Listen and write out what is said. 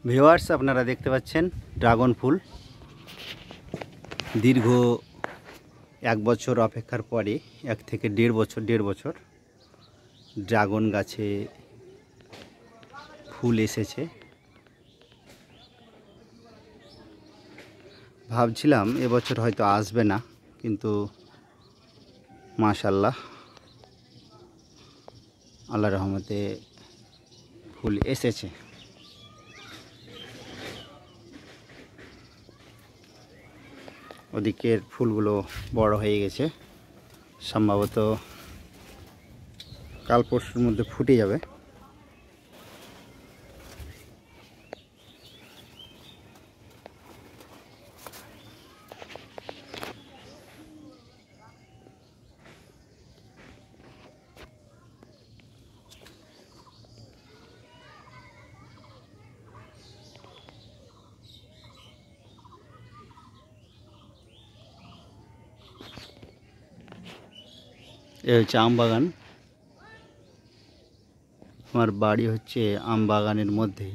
Viewers, আপনারা দেখতে পাচ্ছেন ড্রাগন ফুল। দীর্ঘ 1 বছর অপেক্ষার পরে 1 থেকে 1.5 বছর ড্রাগন গাছে ফুল এসেছে। ভাবছিলাম এবছর হয়তো আসবে না, কিন্তু মাশাআল্লাহ আল্লাহর রহমতে ফুল এসেছে। ওদিকের ফুলগুলো বড় হয়ে গেছে, সম্ভবত কাল পরশুর মধ্যে ফুটে যাবে। এ হচ্ছে আম বাগান। আমার বাড়ি হচ্ছে আম বাগানের মধ্যেই।